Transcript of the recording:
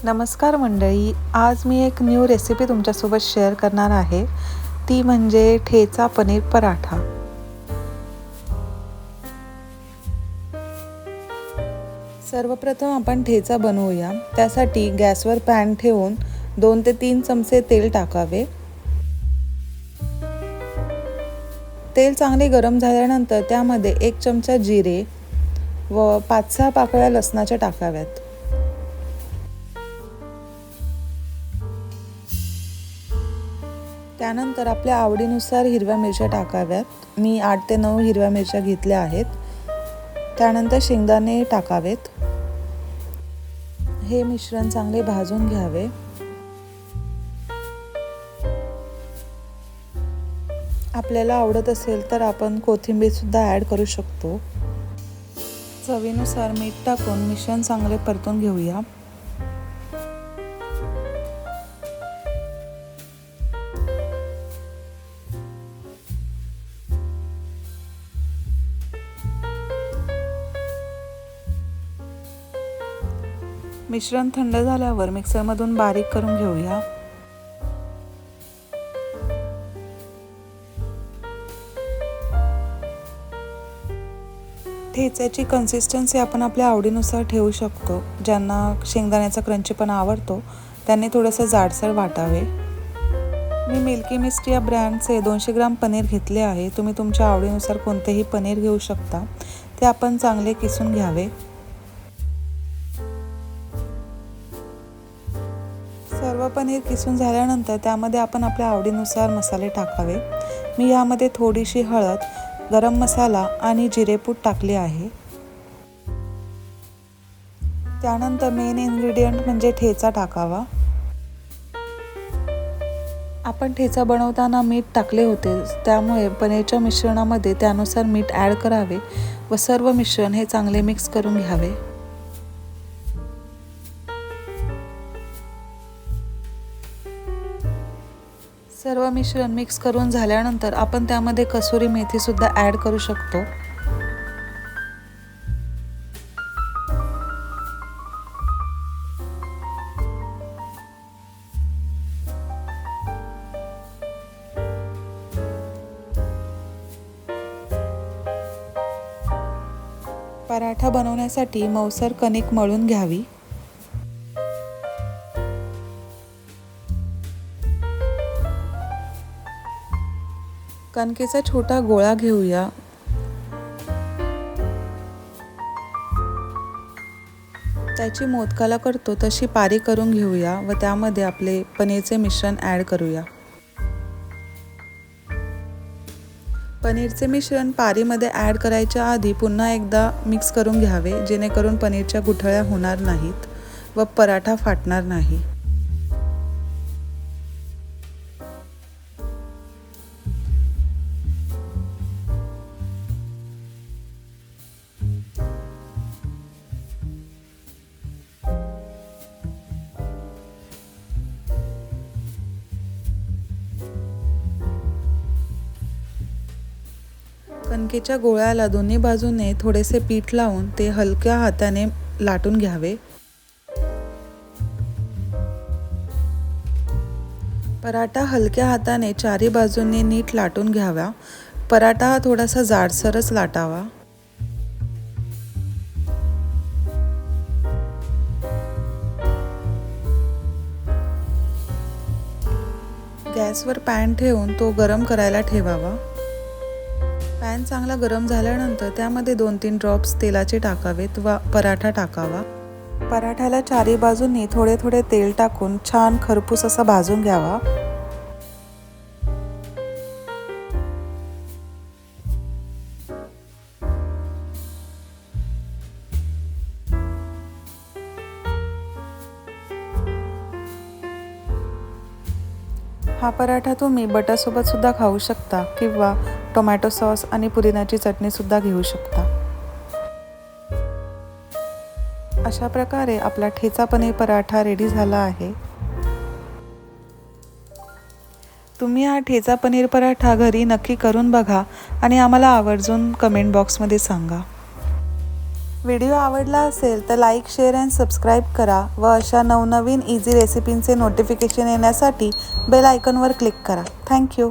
नमस्कार मंडळी, आज मी एक न्यू रेसिपी तुमच्यासोबत शेअर करणार आहे. ती म्हणजे ठेचा पनीर पराठा. सर्वप्रथम आपण ठेचा बनवूया. त्यासाठी गॅसवर पॅन ठेवून 2 ते 3 चमचे तेल टाकावे. तेल चांगले गरम झाल्यानंतर त्यामध्ये 1 चमचा जिरे व 5-6 पाकळ्या लसणाच्या टाकाव्यात. त्यानंतर आपल्या आवडीनुसार हिरव्या मिरच्या टाकाव्यात. मी 8 ते 9 हिरव्या मिरच्या घेतल्या आहेत. त्यानंतर शेंगदाणे टाकावेत. हे मिश्रण चांगले भाजून घ्यावे. आपल्याला आवडत असेल तर आपण कोथिंबीर सुद्धा ॲड करू शकतो. चवीनुसार मीठ टाकून मिश्रण चांगले परतून घेऊया. मिश्रण थंड झाल्यावर मिक्सरमधून बारीक करून घेऊया. ठेच्याची कन्सिस्टन्सी आपण आपल्या आवडीनुसार ठेवू शकतो. ज्यांना शेंगदाण्याचा क्रंचीपणा आवडतो त्यांनी थोडंसं जाडसर वाटावे. मी मिल्की मिस्ट या ब्रँडचे 200 ग्राम पनीर घेतले आहे. तुम्ही तुमच्या आवडीनुसार कोणतेही पनीर घेऊ शकता. ते आपण चांगले किसून घ्यावे. सर्व पनीर किसून झाल्यानंतर त्यामध्ये आपण आपल्या आवडीनुसार मसाले टाकावे. मी यामध्ये थोडीशी हळद, गरम मसाला आणि जिरेपूड टाकले आहे. त्यानंतर मेन इन्ग्रेडियंट म्हणजे ठेचा टाकावा. आपण ठेचा बनवताना मीठ टाकले होते, त्यामुळे पनीरच्या मिश्रणामध्ये त्यानुसार मीठ ॲड करावे व सर्व मिश्रण हे चांगले मिक्स करून घ्यावे. सर्व मिश्रण मिक्स करून झाल्यानंतर आपण त्यामध्ये कसुरी मेथी सुद्धा ॲड करू शकतो. पराठा बनवण्यासाठी मऊसर कणिक मळून घ्यावी. कणकेचा छोटा गोळा घेऊया. त्याची मोदकाला करतो तशी पारी करून घेऊया व त्यामध्ये आपले पनीरचे मिश्रण ॲड करूया. पनीरचे मिश्रण पारीमध्ये ॲड करायच्या आधी पुन्हा एकदा मिक्स करून घ्यावे, जेणेकरून पनीरच्या गुठळ्या होणार नाहीत व पराठा फाटणार नाही. कणकेच्या गोळ्याला दोन्ही बाजूने थोडेसे पीठ लावून ते हलक्या हाताने लाटून घ्यावे. पराठा हलक्या हाताने चारी बाजूने नीट लाटून घ्यावा. पराठा हा थोडासा जाडसरच लाटावा. गॅसवर पॅन ठेवून तो गरम करायला ठेवावा. पॅन चांगला गरम झाल्यानंतर त्यामध्ये 2-3 ड्रॉप्स तेलाचे टाकावेत व पराठा टाकावा. पराठ्याला चारी बाजूंनी थोडे थोडे तेल टाकून छान खरपूस असा भाजून घ्यावा. हा पराठा तुम्ही बटरसोबत सुद्धा खाऊ शकता किंवा टोमॅटो सॉस आणि पुदिन्याची चटणी सुद्धा घेऊ शकता. अशा प्रकारे आपला ठेचा पनीर पराठा रेडी झाला आहे. तुम्ही हा ठेचा पनीर पराठा घरी नक्की करून बघा आणि आम्हाला आवर्जून कमेंट बॉक्समध्ये सांगा. व्हिडिओ आवडला असेल तर लाईक, शेअर अँड सबस्क्राईब करा व अशा नवनवीन इझी रेसिपींचे नोटिफिकेशन येण्यासाठी बेल आयकॉनवर क्लिक करा. थँक्यू.